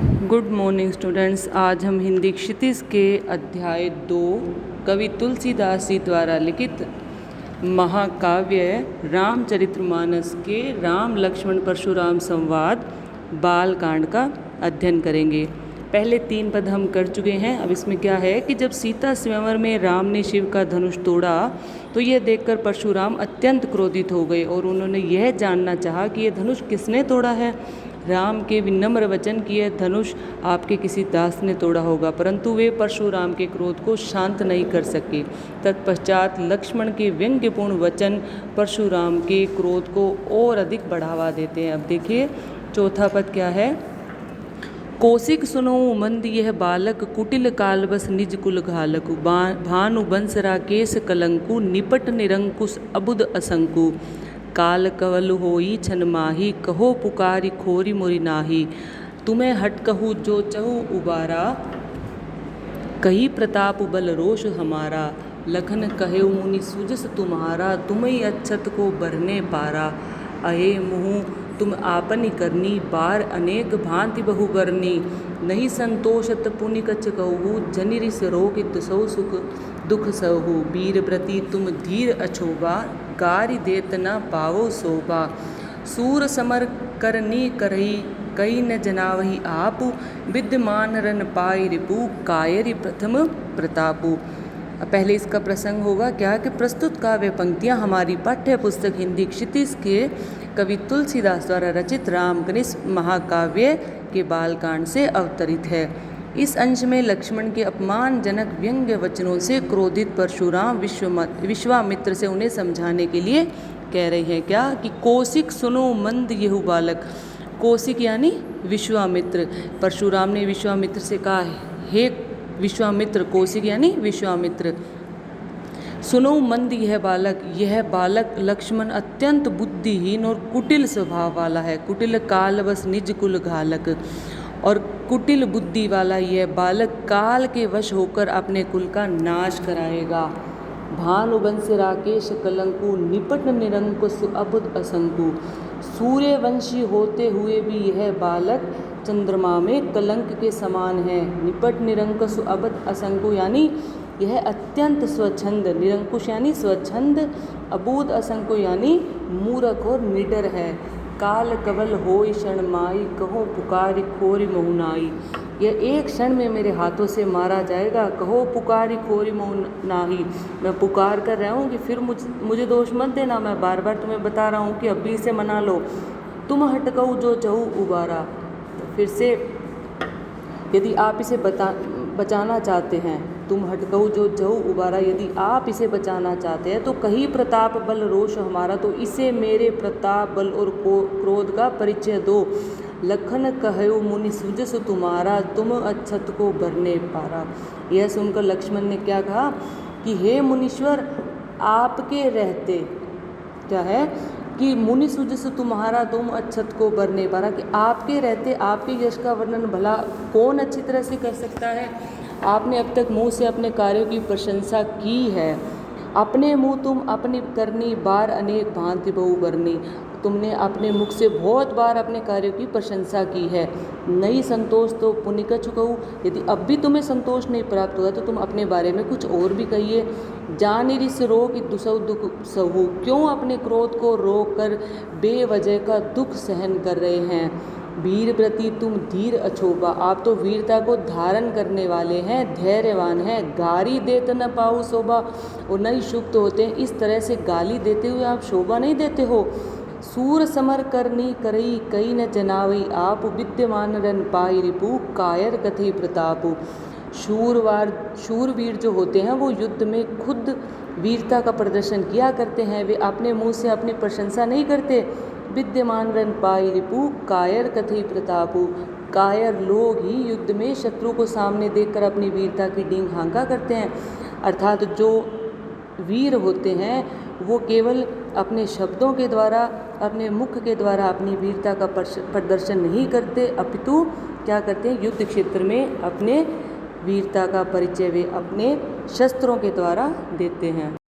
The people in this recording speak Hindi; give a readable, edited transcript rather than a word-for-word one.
Good morning students. आज हम हिंदी क्षितिज के अध्याय 2 कवि तुलसीदास जी द्वारा लिखित महाकाव्य रामचरितमानस के राम लक्ष्मण परशुराम संवाद बालकांड का अध्ययन करेंगे। पहले 3 पद हम कर चुके हैं। अब इसमें क्या है कि जब सीता स्वयंवर में राम ने शिव का धनुष तोड़ा तो यह देखकर परशुराम अत्यंत क्रोधित हो गए और उन्होंने यह जानना चाहा कि यह धनुष किसने तोड़ा है। राम के विनम्र वचन कि यह धनुष आपके किसी दास ने तोड़ा होगा, परंतु वे परशुराम के क्रोध को शांत नहीं कर सके। तत्पश्चात लक्ष्मण के व्यंग्यपूर्ण वचन परशुराम के क्रोध को और अधिक बढ़ावा देते हैं। अब देखिए चौथा पद क्या है। कौशिक सुनो मंद यह बालक, कुटिल कालबस निज कुल घालक। भानु बंस राकेश कलंकु, निपट निरंकुश अबुद असंकु। काल कवल होई छन माही, कहो पुकारी खोरी मोरी नाही। तुम्हें हट कहू जो चहु उबारा, कही प्रताप बल रोष हमारा। लखन कहे मुनि सुजस तुम्हारा, तुम्हें अच्छत को बरने पारा। अहे मुहु तुम आपनी करनी, बार अनेक भांति बहु बरनी। नहीं संतोषत पुनि कछ कहू, जनि रिस रोकित सौ सुख दुख सहु। वीर व्रती तुम धीर अछोबा, गारि देत न पावो शोभा। सूर समर करनी करही, कई न जनावही आपु। विद्यमान रन पाई रिपु, कायरि प्रथम प्रतापु। पहले इसका प्रसंग होगा क्या कि प्रस्तुत काव्य पंक्तियाँ हमारी पाठ्य पुस्तक हिंदी क्षितिज के कवि तुलसीदास द्वारा रचित रामकनिष महाकाव्य के बालकांड से अवतरित है। इस अंश में लक्ष्मण के अपमानजनक व्यंग्य वचनों से क्रोधित परशुराम विश्वामित्र से उन्हें समझाने के लिए कह रहे हैं क्या कि कौशिक सुनो मंद यहु बालक। कौशिक यानी विश्वामित्र। परशुराम ने विश्वामित्र से कहा, हे विश्वामित्र, कौशिक यानी विश्वामित्र, सुनो मंद यह बालक लक्ष्मण अत्यंत बुद्धिहीन और कुटिल स्वभाव वाला है। कुटिल काल बस निज कुल घालक। और कुटिल बुद्धि वाला यह बालक काल के वश होकर अपने कुल का नाश कराएगा। भानुवंश राकेश कलंकु, निपट निरंकुश अबुद असंकु। सूर्यवंशी होते हुए भी यह बालक चंद्रमा में कलंक के समान है। निपट निरंकुश अबुद असंकु यानी यह अत्यंत स्वच्छंद, निरंकुश यानी स्वच्छंद, अबूद असंकु यानी मूर्ख और निडर है। काल कवल होई क्षण माई, कहो पुकारी खोरी मोहु नाई। यह एक क्षण में मेरे हाथों से मारा जाएगा। कहो पुकारी खोरी मोहु नाही। मैं पुकार कर रहा हूँ कि फिर मुझे दोष मत देना। मैं बार बार तुम्हें बता रहा हूँ कि अभी इसे मना लो। तुम हटकऊ जो चहु उबारा। तो फिर से यदि आप इसे बचाना चाहते हैं, तुम हटकऊ जो चहु उबारा, यदि आप इसे बचाना चाहते हैं तो कही प्रताप बल रोष हमारा, तो इसे मेरे प्रताप बल और क्रोध का परिचय दो। लखन कहयो मुनि सुजस तुम्हारा, तुम अच्छत को भरने पारा। यह सुनकर लक्ष्मण ने क्या कहा कि हे मुनीश्वर, आपके रहते क्या है कि मुनि सुजस तुम्हारा, तुम अच्छत को भरने पारा, कि आपके रहते आपके यश का वर्णन भला कौन अच्छी तरह से कर सकता है। आपने अब तक मुँह से अपने कार्यों की प्रशंसा की है। अपने मुँह तुम अपनी करनी, बार अनेक भांति बहु बरनी। तुमने अपने मुख से बहुत बार अपने कार्यों की प्रशंसा की है। नहीं संतोष तो पुनि कछु कहूँ। यदि अब भी तुम्हें संतोष नहीं प्राप्त हुआ तो तुम अपने बारे में कुछ और भी कहिए। जानि रिस रोक दुसौ दुख सहु। क्यों अपने क्रोध को रोक कर बेवजह का दुख सहन कर रहे हैं। वीर प्रति तुम धीर अछोबा। आप तो वीरता को धारण करने वाले हैं, धैर्यवान हैं। गारी देत न पाऊ शोभा, और नहीं शुक्त होते हैं। इस तरह से गाली देते हुए आप शोभा नहीं देते हो। सूर समर करनी करई, कई न जनावई आप। विद्यमान रन पाई रिपु, कायर कथई प्रतापु। शूरवीर जो होते हैं वो युद्ध में खुद वीरता का प्रदर्शन किया करते हैं। वे अपने मुंह से अपनी प्रशंसा नहीं करते। विद्यमान रन पाई रिपु, कायर कथई प्रतापु। कायर लोग ही युद्ध में शत्रु को सामने देखकर अपनी वीरता की डींग हाँका करते हैं। अर्थात जो वीर होते हैं वो केवल अपने शब्दों के द्वारा, अपने मुख के द्वारा अपनी वीरता का प्रदर्शन नहीं करते, अपितु क्या करते हैं, युद्ध क्षेत्र में अपने वीरता का परिचय वे अपने शस्त्रों के द्वारा देते हैं।